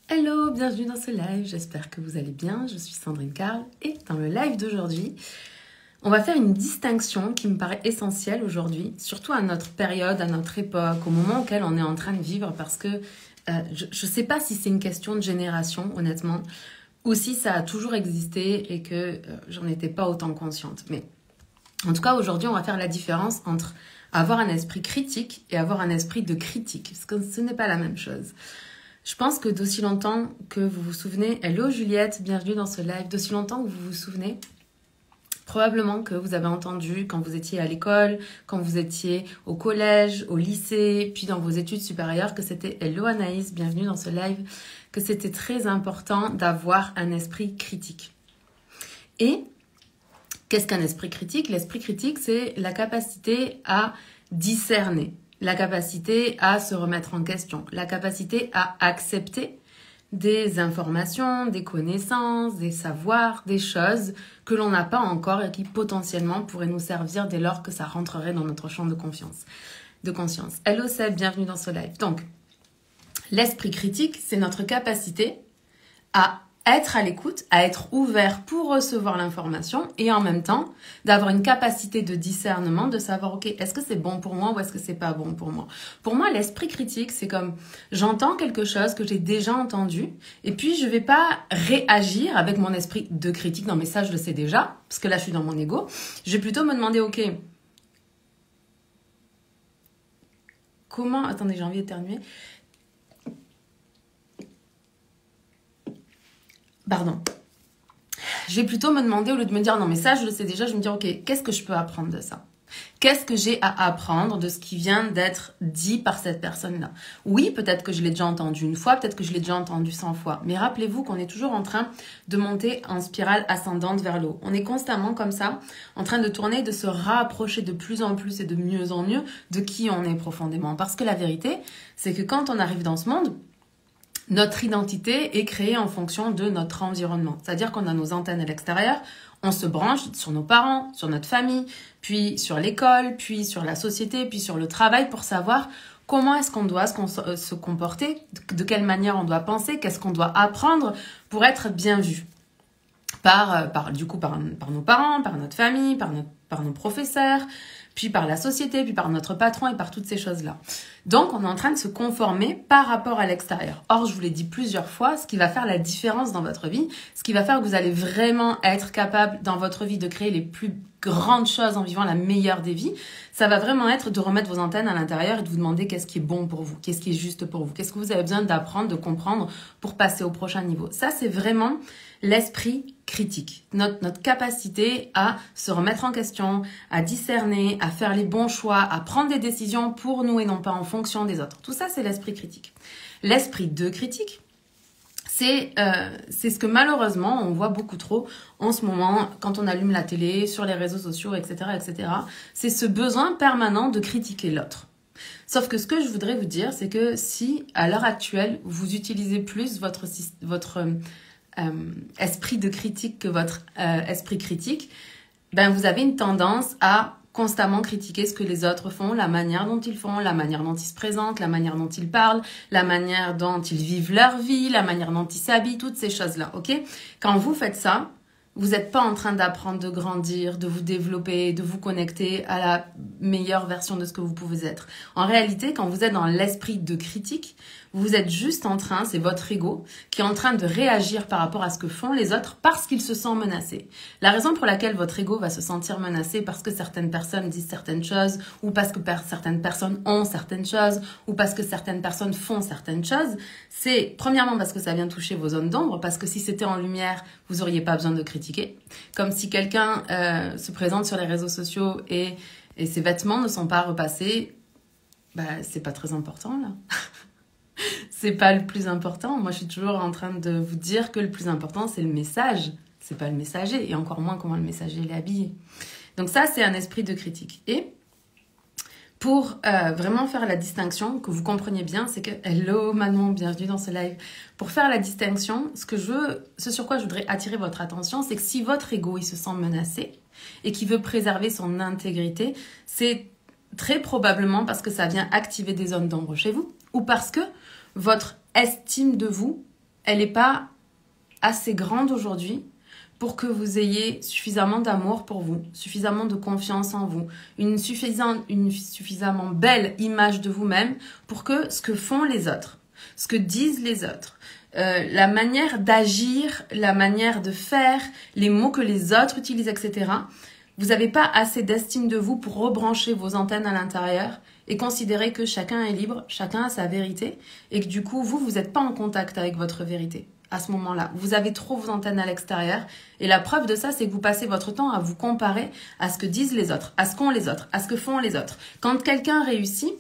Hello, bienvenue dans ce live, j'espère que vous allez bien, je suis Sandrine Carl et dans le live d'aujourd'hui, on va faire une distinction qui me paraît essentielle aujourd'hui, surtout à notre période, à notre époque, au moment auquel on est en train de vivre parce que je ne sais pas si c'est une question de génération, honnêtement, ou si ça a toujours existé et que j'en étais pas autant consciente. Mais en tout cas, aujourd'hui, on va faire la différence entre avoir un esprit critique et avoir un esprit de critique, parce que ce n'est pas la même chose. Je pense que d'aussi longtemps que vous vous souvenez, hello Juliette, bienvenue dans ce live, d'aussi longtemps que vous vous souvenez, probablement que vous avez entendu quand vous étiez à l'école, quand vous étiez au collège, au lycée, puis dans vos études supérieures, que c'était, hello Anaïs, bienvenue dans ce live, que c'était très important d'avoir un esprit critique. Et qu'est-ce qu'un esprit critique? L'esprit critique, c'est la capacité à discerner, la capacité à se remettre en question, la capacité à accepter des informations, des connaissances, des savoirs, des choses que l'on n'a pas encore et qui potentiellement pourraient nous servir dès lors que ça rentrerait dans notre champ de conscience. Hello Seb, bienvenue dans ce live. Donc, l'esprit critique, c'est notre capacité à être à l'écoute, à être ouvert pour recevoir l'information et en même temps d'avoir une capacité de discernement, de savoir, ok, est-ce que c'est bon pour moi ou est-ce que c'est pas bon pour moi? Pour moi, l'esprit critique, c'est comme j'entends quelque chose que j'ai déjà entendu et puis je vais pas réagir avec mon esprit de critique. Non, mais ça, je le sais déjà parce que là, je suis dans mon ego. Je vais plutôt me demander, ok, comment... Attendez, j'ai envie d'éternuer. Pardon. Je vais plutôt me demander, au lieu de me dire non mais ça je le sais déjà, je vais me dire ok, qu'est-ce que je peux apprendre de ça? Qu'est-ce que j'ai à apprendre de ce qui vient d'être dit par cette personne-là? Oui, peut-être que je l'ai déjà entendu une fois, peut-être que je l'ai déjà entendu 100 fois, mais rappelez-vous qu'on est toujours en train de monter en spirale ascendante vers le haut. On est constamment comme ça, en train de tourner, de se rapprocher de plus en plus et de mieux en mieux de qui on est profondément. Parce que la vérité, c'est que quand on arrive dans ce monde, notre identité est créée en fonction de notre environnement. C'est-à-dire qu'on a nos antennes à l'extérieur, on se branche sur nos parents, sur notre famille, puis sur l'école, puis sur la société, puis sur le travail pour savoir comment est-ce qu'on doit se comporter, de quelle manière on doit penser, qu'est-ce qu'on doit apprendre pour être bien vu. Par nos parents, par notre famille, par nos professeurs, puis par la société, puis par notre patron et par toutes ces choses-là. Donc, on est en train de se conformer par rapport à l'extérieur. Or, je vous l'ai dit plusieurs fois, ce qui va faire la différence dans votre vie, ce qui va faire que vous allez vraiment être capable dans votre vie de créer les plus grandes choses en vivant la meilleure des vies, ça va vraiment être de remettre vos antennes à l'intérieur et de vous demander qu'est-ce qui est bon pour vous, qu'est-ce qui est juste pour vous, qu'est-ce que vous avez besoin d'apprendre, de comprendre pour passer au prochain niveau. Ça, c'est vraiment l'esprit critique, notre capacité à se remettre en question, à discerner, à faire les bons choix, à prendre des décisions pour nous et non pas en fonction des autres. Tout ça, c'est l'esprit critique. L'esprit de critique, c'est ce que malheureusement, on voit beaucoup trop en ce moment quand on allume la télé, sur les réseaux sociaux, etc., etc. C'est ce besoin permanent de critiquer l'autre. Sauf que ce que je voudrais vous dire, c'est que si, à l'heure actuelle, vous utilisez plus votre esprit de critique que votre esprit critique, ben vous avez une tendance à constamment critiquer ce que les autres font, la manière dont ils font, la manière dont ils se présentent, la manière dont ils parlent, la manière dont ils vivent leur vie, la manière dont ils s'habillent, toutes ces choses-là, ok? Quand vous faites ça, vous n'êtes pas en train d'apprendre, de grandir, de vous développer, de vous connecter à la meilleure version de ce que vous pouvez être. En réalité, quand vous êtes dans l'esprit de critique, vous êtes juste en train, c'est votre ego, qui est en train de réagir par rapport à ce que font les autres parce qu'il se sent menacé. La raison pour laquelle votre ego va se sentir menacé parce que certaines personnes disent certaines choses, ou parce que certaines personnes ont certaines choses, ou parce que certaines personnes font certaines choses, c'est premièrement parce que ça vient toucher vos zones d'ombre, parce que si c'était en lumière, vous n'auriez pas besoin de critiquer. Comme si quelqu'un se présente sur les réseaux sociaux et ses vêtements ne sont pas repassés, bah, c'est pas très important là. C'est pas le plus important. Moi, je suis toujours en train de vous dire que le plus important, c'est le message. C'est pas le messager. Et encore moins comment le messager est habillé. Donc ça, c'est un esprit de critique. Et pour vraiment faire la distinction, que vous compreniez bien, c'est que... Hello Manon, bienvenue dans ce live. Pour faire la distinction, ce sur quoi je voudrais attirer votre attention, c'est que si votre ego, il se sent menacé et qu'il veut préserver son intégrité, c'est très probablement parce que ça vient activer des zones d'ombre chez vous ou parce que votre estime de vous elle n'est pas assez grande aujourd'hui pour que vous ayez suffisamment d'amour pour vous, suffisamment de confiance en vous, une suffisamment belle image de vous-même pour que ce que font les autres, ce que disent les autres, la manière d'agir, la manière de faire, les mots que les autres utilisent, etc. Vous n'avez pas assez d'estime de vous pour rebrancher vos antennes à l'intérieur et considérer que chacun est libre, chacun a sa vérité et que du coup, vous n'êtes pas en contact avec votre vérité. À ce moment-là, vous avez trop vos antennes à l'extérieur et la preuve de ça, c'est que vous passez votre temps à vous comparer à ce que disent les autres, à ce qu'ont les autres, à ce que font les autres. Quand quelqu'un réussit,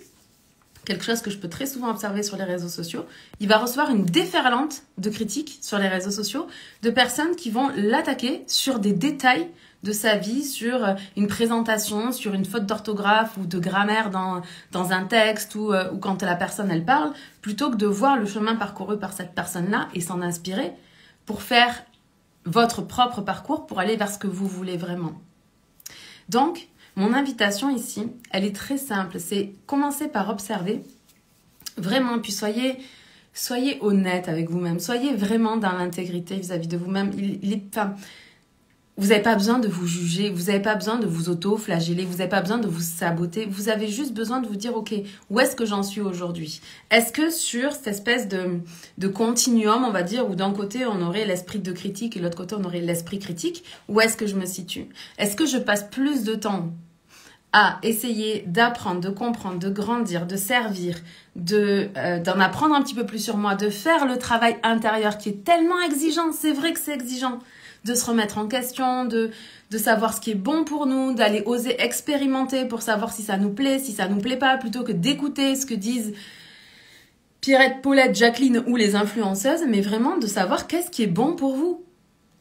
quelque chose que je peux très souvent observer sur les réseaux sociaux, il va recevoir une déferlante de critiques sur les réseaux sociaux de personnes qui vont l'attaquer sur des détails de sa vie, sur une présentation, sur une faute d'orthographe ou de grammaire dans un texte ou quand la personne elle parle, plutôt que de voir le chemin parcouru par cette personne-là et s'en inspirer pour faire votre propre parcours pour aller vers ce que vous voulez vraiment. Donc, mon invitation ici, elle est très simple, c'est commencer par observer vraiment, puis soyez honnête avec vous-même, soyez vraiment dans l'intégrité vis-à-vis de vous-même. Vous n'avez pas besoin de vous juger, vous n'avez pas besoin de vous auto-flageller, vous n'avez pas besoin de vous saboter, vous avez juste besoin de vous dire, ok, où est-ce que j'en suis aujourd'hui? Est-ce que sur cette espèce de continuum, on va dire, où d'un côté on aurait l'esprit de critique et de l'autre côté on aurait l'esprit critique, où est-ce que je me situe? Est-ce que je passe plus de temps à essayer d'apprendre, de comprendre, de grandir, de servir, d'en apprendre un petit peu plus sur moi, de faire le travail intérieur qui est tellement exigeant, c'est vrai que c'est exigeant, de se remettre en question, de savoir ce qui est bon pour nous, d'aller oser expérimenter pour savoir si ça nous plaît, si ça nous plaît pas, plutôt que d'écouter ce que disent Pierrette, Paulette, Jacqueline ou les influenceuses, mais vraiment de savoir qu'est-ce qui est bon pour vous.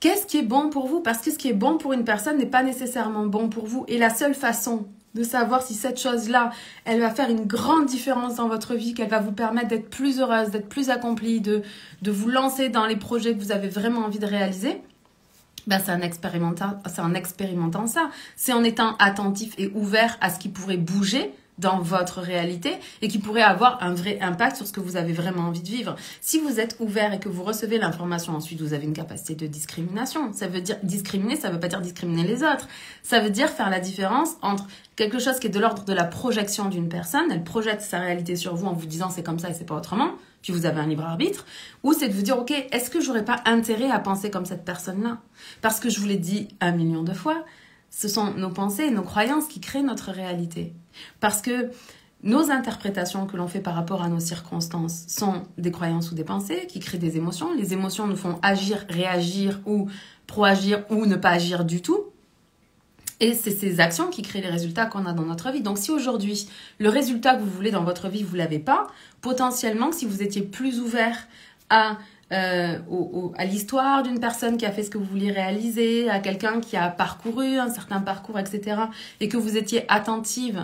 Qu'est-ce qui est bon pour vous? Parce que ce qui est bon pour une personne n'est pas nécessairement bon pour vous. Et la seule façon de savoir si cette chose-là, elle va faire une grande différence dans votre vie, qu'elle va vous permettre d'être plus heureuse, d'être plus accomplie, de vous lancer dans les projets que vous avez vraiment envie de réaliser, ben c'est en expérimentant ça. C'est en étant attentif et ouvert à ce qui pourrait bouger dans votre réalité et qui pourrait avoir un vrai impact sur ce que vous avez vraiment envie de vivre. Si vous êtes ouvert et que vous recevez l'information, ensuite vous avez une capacité de discrimination. Ça veut dire discriminer, ça veut pas dire discriminer les autres. Ça veut dire faire la différence entre quelque chose qui est de l'ordre de la projection d'une personne, elle projette sa réalité sur vous en vous disant c'est comme ça et c'est pas autrement, puis vous avez un libre arbitre, ou c'est de vous dire ok, est-ce que j'aurais pas intérêt à penser comme cette personne-là? Parce que je vous l'ai dit 1 million de fois, ce sont nos pensées et nos croyances qui créent notre réalité. Parce que nos interprétations que l'on fait par rapport à nos circonstances sont des croyances ou des pensées qui créent des émotions. Les émotions nous font agir, réagir ou proagir ou ne pas agir du tout. Et c'est ces actions qui créent les résultats qu'on a dans notre vie. Donc si aujourd'hui, le résultat que vous voulez dans votre vie, vous ne l'avez pas, potentiellement, si vous étiez plus ouvert à l'histoire d'une personne qui a fait ce que vous vouliez réaliser, à quelqu'un qui a parcouru un certain parcours, etc. Et que vous étiez attentif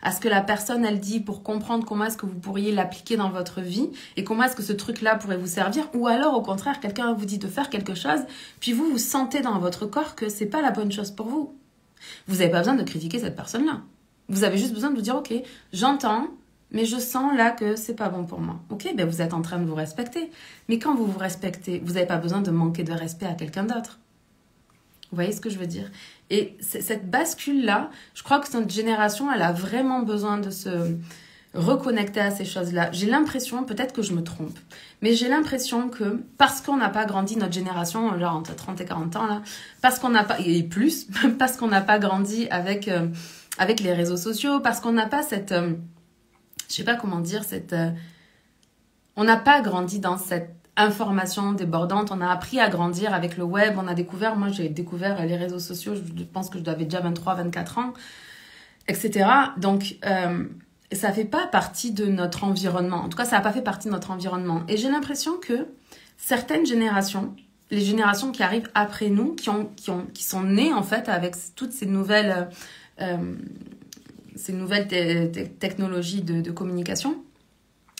à ce que la personne, elle dit pour comprendre comment est-ce que vous pourriez l'appliquer dans votre vie et comment est-ce que ce truc-là pourrait vous servir. Ou alors, au contraire, quelqu'un vous dit de faire quelque chose, puis vous sentez dans votre corps que c'est pas la bonne chose pour vous. Vous n'avez pas besoin de critiquer cette personne-là. Vous avez juste besoin de vous dire, ok, j'entends, mais je sens là que c'est pas bon pour moi. Ok, ben vous êtes en train de vous respecter. Mais quand vous vous respectez, vous n'avez pas besoin de manquer de respect à quelqu'un d'autre. Vous voyez ce que je veux dire? Et cette bascule-là, je crois que notre génération, elle a vraiment besoin de se reconnecter à ces choses-là. J'ai l'impression, peut-être que je me trompe, mais j'ai l'impression que parce qu'on n'a pas grandi, notre génération, genre entre 30 et 40 ans, là, parce qu'on n'a pas, et plus, parce qu'on n'a pas grandi avec les réseaux sociaux, parce qu'on n'a pas cette... je sais pas comment dire, on n'a pas grandi dans cette information débordante, on a appris à grandir avec le web, moi j'ai découvert les réseaux sociaux, je pense que je devais déjà 23, 24 ans, etc. Donc, ça fait pas partie de notre environnement, en tout cas ça n'a pas fait partie de notre environnement. Et j'ai l'impression que certaines générations, les générations qui arrivent après nous, qui sont nées en fait avec toutes ces nouvelles... technologies de communication,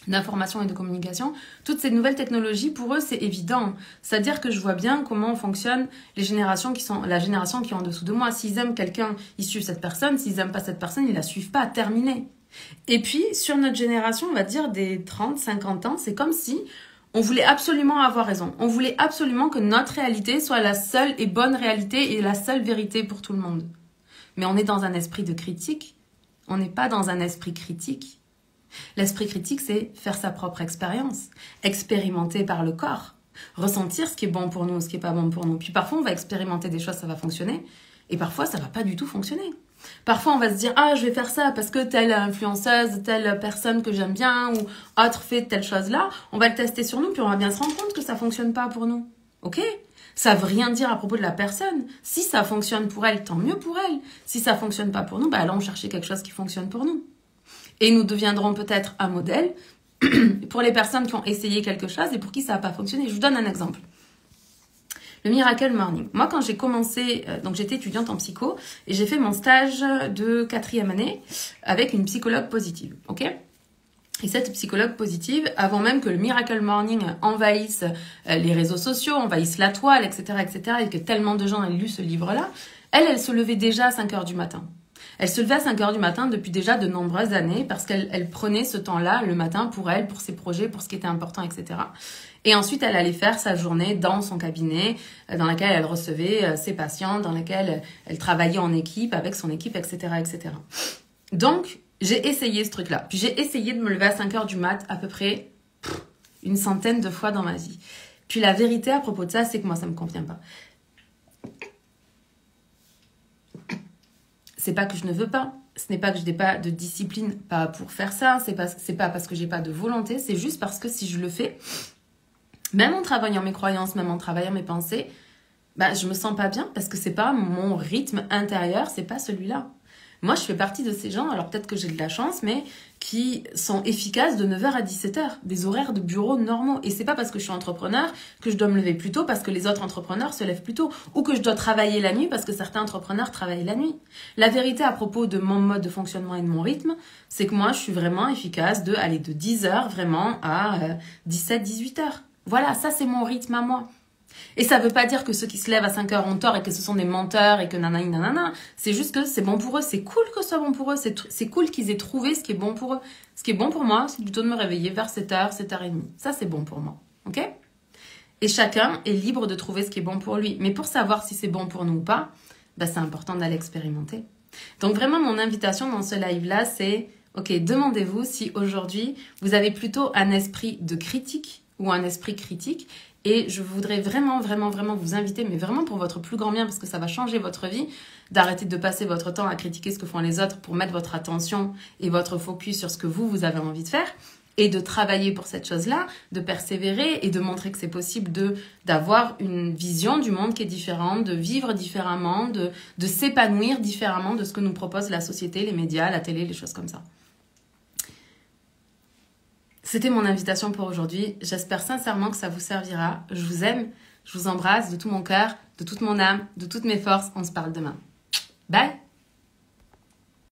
d'information et de communication, toutes ces nouvelles technologies, pour eux, c'est évident. C'est-à-dire que je vois bien comment fonctionnent la génération qui est en dessous de moi. S'ils aiment quelqu'un, ils suivent cette personne. S'ils n'aiment pas cette personne, ils la suivent pas. Terminé. Et puis, sur notre génération, on va dire des 30, 50 ans, c'est comme si On voulait absolument avoir raison. On voulait absolument que notre réalité soit la seule et bonne réalité et la seule vérité pour tout le monde. Mais on est dans un esprit de critique. On n'est pas dans un esprit critique. L'esprit critique, c'est faire sa propre expérience, expérimenter par le corps, ressentir ce qui est bon pour nous, ce qui n'est pas bon pour nous. Puis parfois, on va expérimenter des choses, ça va fonctionner. Et parfois, ça va pas du tout fonctionner. Parfois, on va se dire « Ah, je vais faire ça parce que telle influenceuse, telle personne que j'aime bien ou autre fait telle chose-là. » On va le tester sur nous, puis on va bien se rendre compte que ça fonctionne pas pour nous. Ok ? Ça veut rien dire à propos de la personne. Si ça fonctionne pour elle, tant mieux pour elle. Si ça fonctionne pas pour nous, bah allons chercher quelque chose qui fonctionne pour nous. Et nous deviendrons peut-être un modèle pour les personnes qui ont essayé quelque chose et pour qui ça n'a pas fonctionné. Je vous donne un exemple. Le Miracle Morning. Moi, quand j'ai commencé, donc j'étais étudiante en psycho et j'ai fait mon stage de 4e année avec une psychologue positive, ok ? Et cette psychologue positive, avant même que le Miracle Morning envahisse les réseaux sociaux, envahisse la toile, etc., etc., et que tellement de gens aient lu ce livre-là, elle se levait déjà à 5 heures du matin. Elle se levait à 5 heures du matin depuis déjà de nombreuses années parce qu'elle prenait ce temps-là le matin pour elle, pour ses projets, pour ce qui était important, etc. Et ensuite, elle allait faire sa journée dans son cabinet, dans laquelle elle recevait ses patients, dans laquelle elle travaillait en équipe, avec son équipe, etc., etc. Donc, j'ai essayé ce truc-là. Puis j'ai essayé de me lever à 5 heures du mat à peu près une centaine de fois dans ma vie. Puis la vérité à propos de ça, c'est que moi, ça me convient pas. C'est pas que je ne veux pas. Ce n'est pas que je n'ai pas de discipline pas pour faire ça. C'est pas parce que j'ai pas de volonté. C'est juste parce que si je le fais, même en travaillant mes croyances, même en travaillant mes pensées, bah, je me sens pas bien parce que c'est pas mon rythme intérieur, c'est pas celui-là. Moi, je fais partie de ces gens, alors peut-être que j'ai de la chance, mais qui sont efficaces de 9h à 17h, des horaires de bureau normaux. Et c'est pas parce que je suis entrepreneur que je dois me lever plus tôt parce que les autres entrepreneurs se lèvent plus tôt, ou que je dois travailler la nuit parce que certains entrepreneurs travaillent la nuit. La vérité à propos de mon mode de fonctionnement et de mon rythme, c'est que moi, je suis vraiment efficace de 10h vraiment à 17-18h. Voilà, ça c'est mon rythme à moi. Et ça veut pas dire que ceux qui se lèvent à 5 heures ont tort et que ce sont des menteurs et que nanani nanana. C'est juste que c'est bon pour eux. C'est cool que ce soit bon pour eux. C'est cool qu'ils aient trouvé ce qui est bon pour eux. Ce qui est bon pour moi, c'est plutôt de me réveiller vers 7h, 7h30. Ça, c'est bon pour moi. Ok ? Et chacun est libre de trouver ce qui est bon pour lui. Mais pour savoir si c'est bon pour nous ou pas, bah, c'est important d'aller expérimenter. Donc vraiment, mon invitation dans ce live-là, c'est, ok, demandez-vous si aujourd'hui, vous avez plutôt un esprit de critique ou un esprit critique. Et je voudrais vraiment, vraiment, vraiment vous inviter, mais vraiment pour votre plus grand bien, parce que ça va changer votre vie, d'arrêter de passer votre temps à critiquer ce que font les autres pour mettre votre attention et votre focus sur ce que vous avez envie de faire, et de travailler pour cette chose-là, de persévérer et de montrer que c'est possible d'avoir une vision du monde qui est différente, de vivre différemment, de s'épanouir différemment de ce que nous propose la société, les médias, la télé, les choses comme ça. C'était mon invitation pour aujourd'hui. J'espère sincèrement que ça vous servira. Je vous aime, je vous embrasse de tout mon cœur, de toute mon âme, de toutes mes forces. On se parle demain. Bye!